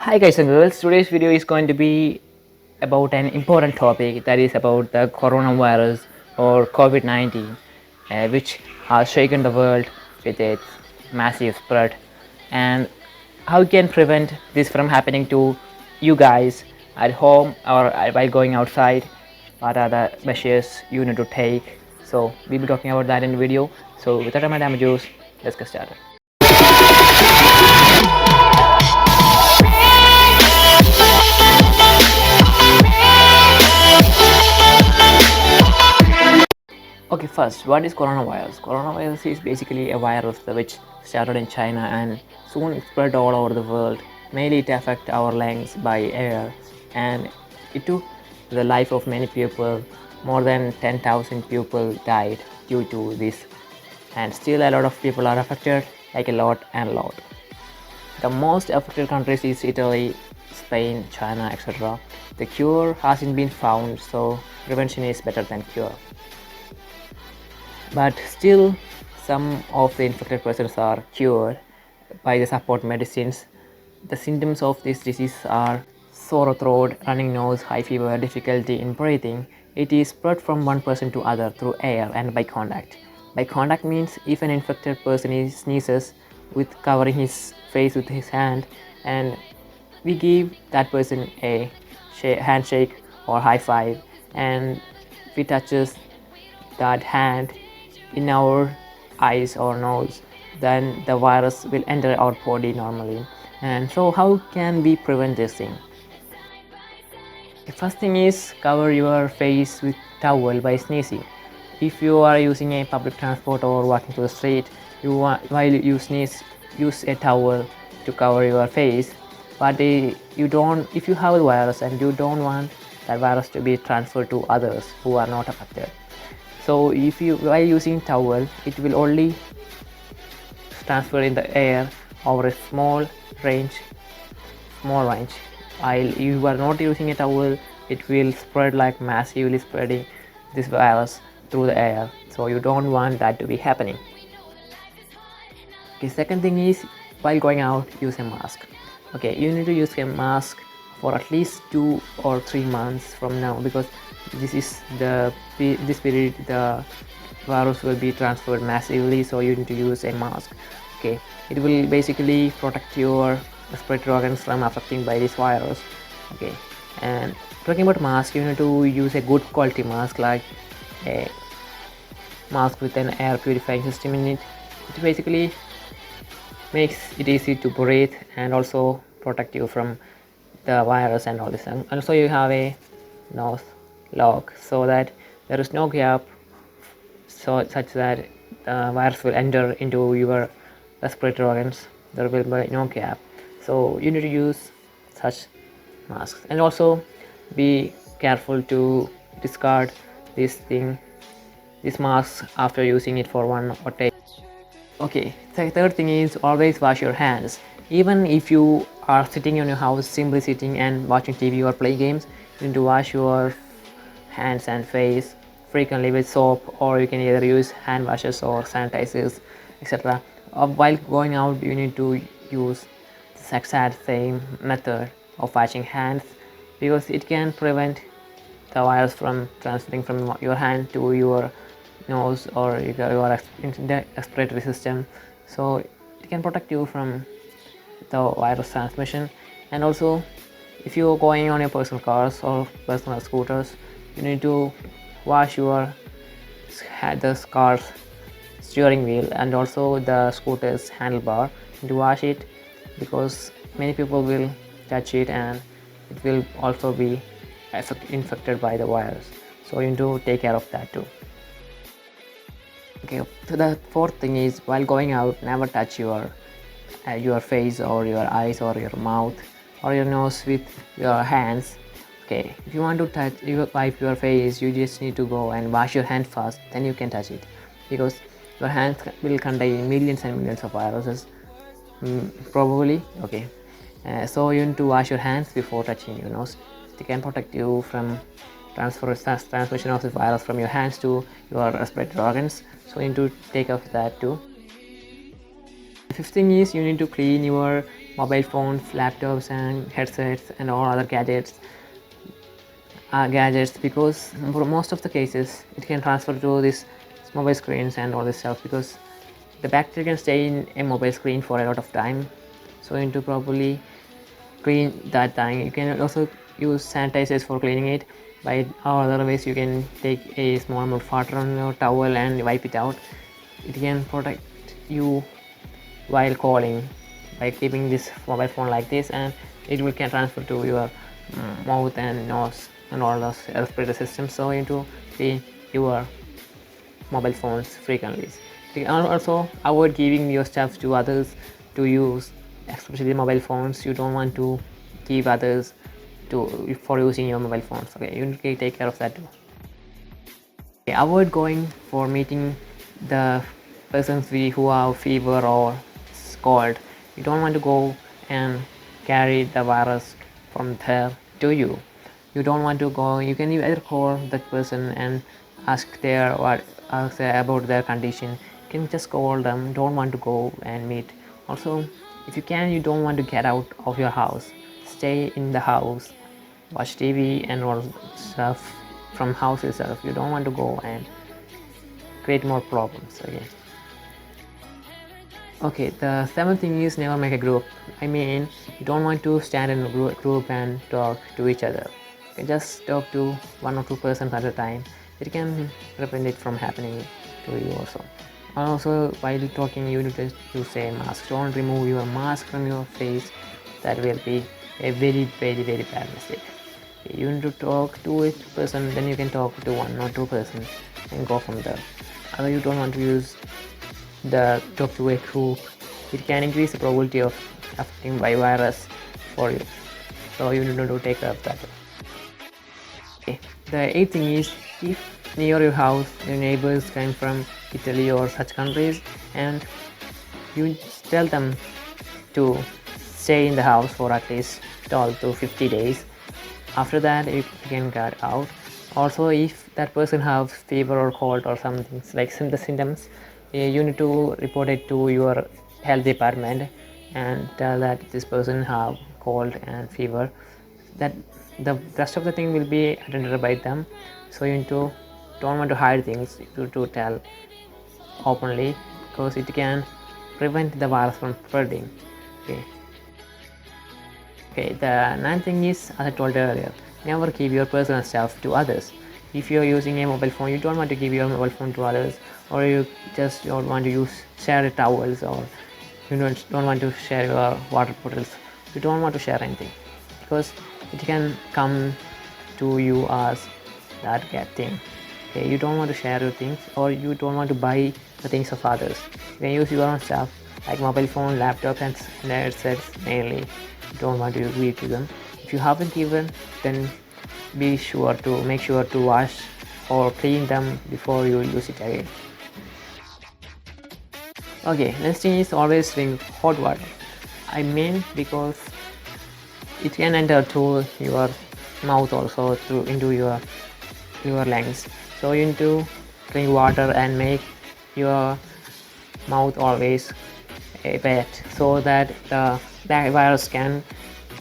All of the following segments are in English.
Hi guys and girls, today's video is going to be about an important topic, that is about the coronavirus or COVID-19, which has shaken the world with its massive spread, and how you can prevent this from happening to you guys at home or while going outside. What are the measures you need to take? So we'll be talking about that in the video. So without my damages, let's get started. Okay, first, what is coronavirus? Coronavirus is basically a virus which started in China and soon it spread all over the world. Mainly it affects our lungs by air, and it took the life of many people. More than 10,000 people died due to this, and still a lot of people are affected, like a lot and lot. The most affected countries is Italy, Spain, China, etc. The cure hasn't been found, so prevention is better than cure. But still, some of the infected persons are cured by the support medicines. The symptoms of this disease are sore throat, running nose, high fever, difficulty in breathing. It is spread from one person to other through air and by contact. By contact means if an infected person sneezes with covering his face with his hand, and we give that person a handshake or high five, and if he touches that hand in our eyes or nose, then the virus will enter our body normally. And so how can we prevent this thing? The first thing is cover your face with towel by sneezing. If you are using a public transport or walking through the street, while you sneeze, use a towel to cover your face. But you don't, if you have the virus and you don't want that virus to be transferred to others who are not affected, so if you, while using towel, it will only transfer in the air over a small range. While you are not using a towel, it will spread like massively spreading this virus through the air. So you don't want that to be happening. Okay, second thing is while going out, use a mask. Okay, you need to use a mask for at least 2 or 3 months from now, because this period the virus will be transferred massively, so you need to use a mask. Okay, it will basically protect your respiratory organs from affecting by this virus. Okay, and talking about mask, you need to use a good quality mask, like a mask with an air purifying system in it. It basically makes it easy to breathe and also protect you from the virus and all this. And also you have a nose lock so that there is no gap, so such that the virus will enter into your respiratory organs. There will be no gap, so you need to use such masks. And also be careful to discard this mask after using it for 1 or 2. Okay, the third thing is always wash your hands. Even if you are sitting in your house, simply sitting and watching TV or playing games, you need to wash your hands and face frequently with soap, or you can either use hand washes or sanitizers, etc. While going out, you need to use the exact same method of washing hands, because it can prevent the virus from transferring from your hand to your nose or your respiratory system. So it can protect you from the virus transmission. And also, if you're going on your personal cars or personal scooters, you need to wash the car's steering wheel and also the scooter's handlebar. You need to wash it, because many people will touch it and it will also be infected by the virus. So you need to take care of that too. Okay, so the fourth thing is while going out, never touch your face or your eyes or your mouth or your nose with your hands. Okay, if you want to wipe your face, you just need to go and wash your hand first, then you can touch it, because your hands will contain millions and millions of viruses, probably. Okay, so you need to wash your hands before touching your nose. It can protect you from transmission of the virus from your hands to your respiratory organs, so you need to take care of that too. The fifth thing is you need to clean your mobile phones, laptops and headsets and all other gadgets because for most of the cases it can transfer to these mobile screens and all this stuff, because the bacteria can stay in a mobile screen for a lot of time. So you need to properly clean that thing. You can also use sanitizers for cleaning it, by or otherwise you can take a small amount of water on your towel and wipe it out. It can protect you while calling by keeping this mobile phone like this, and it will can transfer to your mouth and nose and all those respiratory systems. So you need to clean your mobile phones frequently. You can also avoid giving your stuff to others to use, especially mobile phones. You don't want to give others for using your mobile phones. Okay, you need to take care of that too. Okay, avoid going for meeting the persons who have fever or cold. You don't want to go and carry the virus from there to you. You don't want to go. You can either call that person and ask about their condition. You can just call them. Don't want to go and meet. Also, if you can, you don't want to get out of your house. Stay in the house, watch TV and all stuff from house itself. You don't want to go and create more problems again. Okay, the seventh thing is never make a group. I mean, you don't want to stand in a group and talk to each other. You can just talk to one or two persons at a time. It can prevent it from happening to you also. Also, while talking, you need to use a mask. Don't remove your mask from your face. That will be a very bad mistake. You need to talk to a person, then you can talk to one or two persons and go from there. Otherwise, you don't want to use the talk to a group. It can increase the probability of affecting by virus for you. So you need to take care of that. Okay. The eighth thing is, if near your house your neighbors come from Italy or such countries, and you tell them to stay in the house for at least 12 to 50 days. After that, you can get out. Also, if that person have fever or cold or something like the symptoms, you need to report it to your health department and tell that this person have cold and fever. That the rest of the thing will be attended by them. So you need to don't want to hide things to tell openly, because it can prevent the virus from spreading. Okay, the ninth thing is, as I told earlier, never give your personal stuff to others. If you're using a mobile phone, you don't want to give your mobile phone to others, or you just don't want to share towels, or you don't want to share your water bottles. You don't want to share anything, because it can come to you as that thing. Okay, you don't want to share your things, or you don't want to buy the things of others. You can use your own stuff like mobile phone, laptop and headsets mainly. You don't want to give to them. If you haven't given, then make sure to wash or clean them before you use it again. Okay, next thing is always drink hot water. I mean, because it can enter through your mouth also into your lungs. So you need to drink water and make your mouth always wet, so that the virus can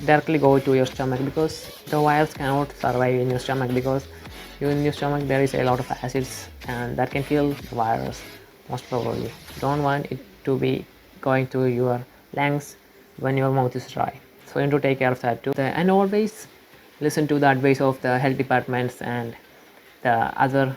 directly go to your stomach, because the virus cannot survive in your stomach, because in your stomach there is a lot of acids and that can kill the virus most probably. You don't want it to be going to your lungs when your mouth is dry. So you need to take care of that too. And always listen to the advice of the health departments and the other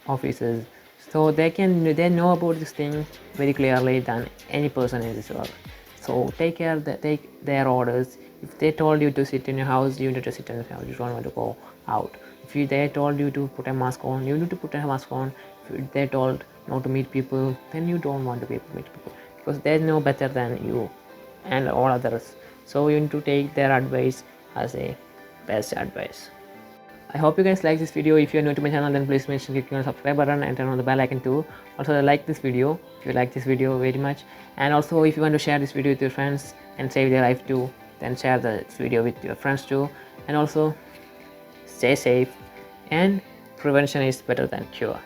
officers, so they know about this thing very clearly than any person in this world. So take their orders. If they told you to sit in your house, you need to sit in your house. You don't want to go out. If they told you to put a mask on, you need to put a mask on. If they told not to meet people, then you don't want to meet people, because they know better than you and all others. So you need to take their advice as a best advice. I hope you guys like this video. If you are new to my channel, then please mention clicking on the subscribe button and turn on the bell icon too. Also, like this video if you like this video very much, and also if you want to share this video with your friends and save their life too, then share this video with your friends too. And also, stay safe, and prevention is better than cure.